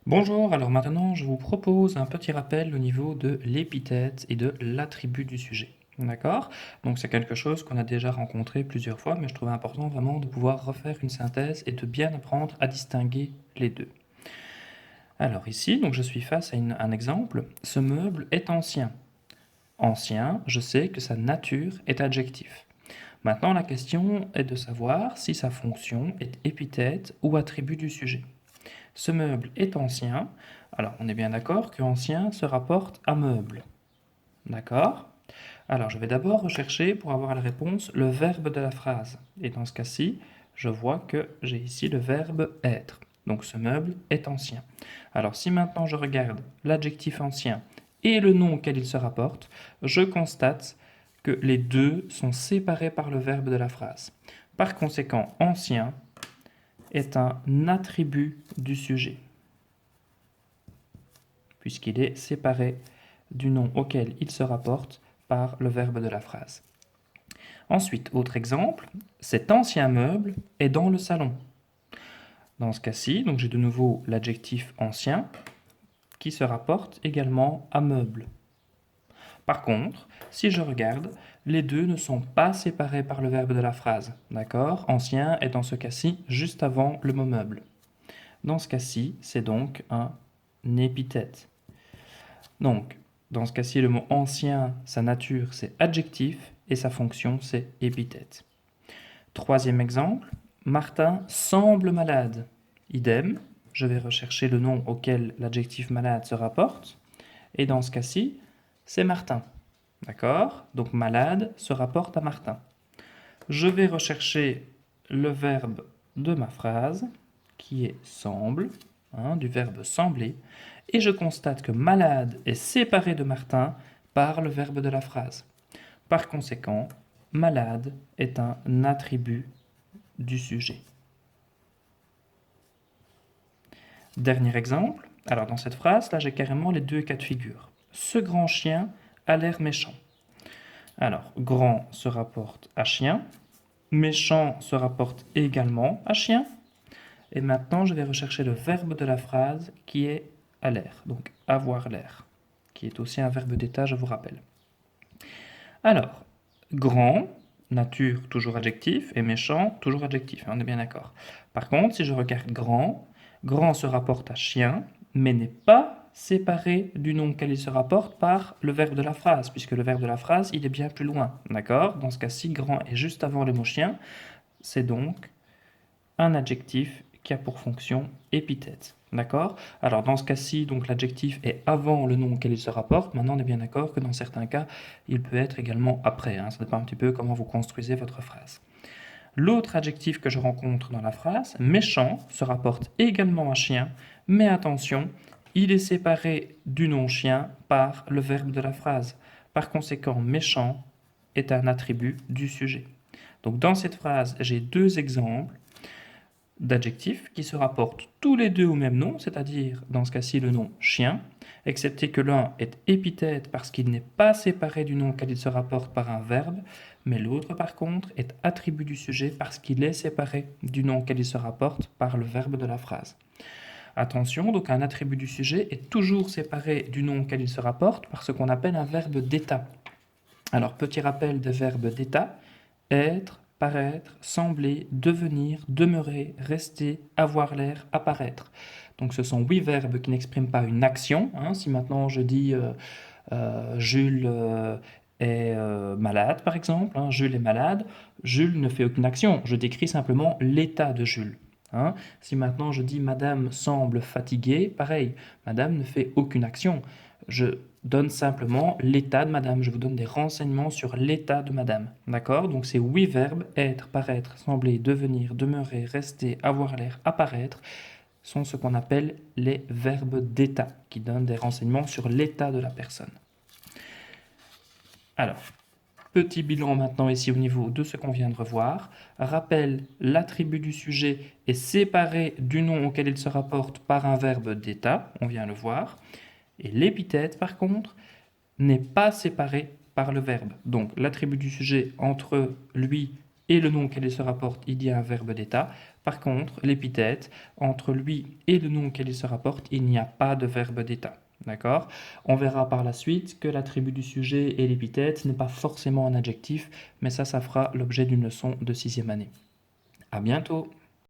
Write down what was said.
Bonjour, alors maintenant je vous propose un petit rappel au niveau de l'épithète et de l'attribut du sujet. D'accord? Donc c'est quelque chose qu'on a déjà rencontré plusieurs fois, mais je trouvais important vraiment de pouvoir refaire une synthèse et de bien apprendre à distinguer les deux. Alors ici, donc je suis face à un exemple. Ce meuble est ancien. Ancien, je sais que sa nature est adjectif. Maintenant, la question est de savoir si sa fonction est épithète ou attribut du sujet. Ce meuble est ancien. Alors, on est bien d'accord que ancien se rapporte à meuble. D'accord? Alors, je vais d'abord rechercher, pour avoir la réponse, le verbe de la phrase. Et dans ce cas-ci, je vois que j'ai ici le verbe être. Donc, ce meuble est ancien. Alors, si maintenant je regarde l'adjectif ancien et le nom auquel il se rapporte, je constate que les deux sont séparés par le verbe de la phrase. Par conséquent, ancien est un attribut du sujet, puisqu'il est séparé du nom auquel il se rapporte par le verbe de la phrase. Ensuite, autre exemple, cet ancien meuble est dans le salon. Dans ce cas-ci, donc j'ai de nouveau l'adjectif ancien qui se rapporte également à meuble. Par contre, si je regarde, les deux ne sont pas séparés par le verbe de la phrase. D'accord? Ancien est dans ce cas-ci juste avant le mot meuble. Dans ce cas-ci, c'est donc un épithète. Donc, dans ce cas-ci, le mot ancien, sa nature, c'est adjectif et sa fonction, c'est épithète. Troisième exemple, Martin semble malade. Idem, je vais rechercher le nom auquel l'adjectif malade se rapporte. Et dans ce cas-ci, c'est Martin. D'accord? Donc malade se rapporte à Martin. Je vais rechercher le verbe de ma phrase, qui est semble, du verbe sembler, et je constate que malade est séparé de Martin par le verbe de la phrase. Par conséquent, malade est un attribut du sujet. Dernier exemple, alors dans cette phrase, là j'ai carrément les deux cas de figure. Ce grand chien a l'air méchant. Alors, grand se rapporte à chien, méchant se rapporte également à chien, et maintenant je vais rechercher le verbe de la phrase qui est à l'air, donc avoir l'air, qui est aussi un verbe d'état, je vous rappelle. Alors, grand, nature toujours adjectif, et méchant toujours adjectif, on est bien d'accord. Par contre, si je regarde grand, grand se rapporte à chien, mais n'est pas séparé du nom auquel il se rapporte par le verbe de la phrase, puisque le verbe de la phrase, il est bien plus loin, d'accord? Dans ce cas-ci, grand est juste avant le mot chien, c'est donc un adjectif qui a pour fonction épithète. D'accord? Alors dans ce cas-ci, donc l'adjectif est avant le nom auquel il se rapporte. Maintenant, on est bien d'accord que dans certains cas, il peut être également après. Ça dépend un petit peu comment vous construisez votre phrase. L'autre adjectif que je rencontre dans la phrase, méchant, se rapporte également à chien, mais attention, il est séparé du nom chien par le verbe de la phrase. Par conséquent, méchant est un attribut du sujet. Donc dans cette phrase, j'ai deux exemples d'adjectifs qui se rapportent tous les deux au même nom, c'est-à-dire dans ce cas-ci le nom chien, excepté que l'un est épithète parce qu'il n'est pas séparé du nom auquel il se rapporte par un verbe, mais l'autre par contre est attribut du sujet parce qu'il est séparé du nom auquel il se rapporte par le verbe de la phrase. Attention, donc un attribut du sujet est toujours séparé du nom auquel il se rapporte par ce qu'on appelle un verbe d'état. Alors petit rappel des verbes d'état, être, paraître, sembler, devenir, demeurer, rester, avoir l'air, apparaître. Donc ce sont 8 verbes qui n'expriment pas une action. Si maintenant je dis Jules est malade, par exemple, Jules est malade, Jules ne fait aucune action, je décris simplement l'état de Jules. Si maintenant je dis Madame semble fatiguée, pareil, Madame ne fait aucune action. Je donne simplement l'état de Madame. Je vous donne des renseignements sur l'état de Madame. D'accord? Donc ces 8 verbes, être, paraître, sembler, devenir, demeurer, rester, avoir l'air, apparaître, sont ce qu'on appelle les verbes d'état, qui donnent des renseignements sur l'état de la personne. Alors, petit bilan maintenant ici au niveau de ce qu'on vient de revoir. Rappel, l'attribut du sujet est séparé du nom auquel il se rapporte par un verbe d'état, on vient le voir. Et l'épithète, par contre, n'est pas séparé par le verbe. Donc l'attribut du sujet entre lui et le nom auquel il se rapporte, il y a un verbe d'état. Par contre, l'épithète, entre lui et le nom auquel il se rapporte, il n'y a pas de verbe d'état. D'accord? On verra par la suite que l'attribut du sujet et l'épithète n'est pas forcément un adjectif, mais ça fera l'objet d'une leçon de 6e année. À bientôt!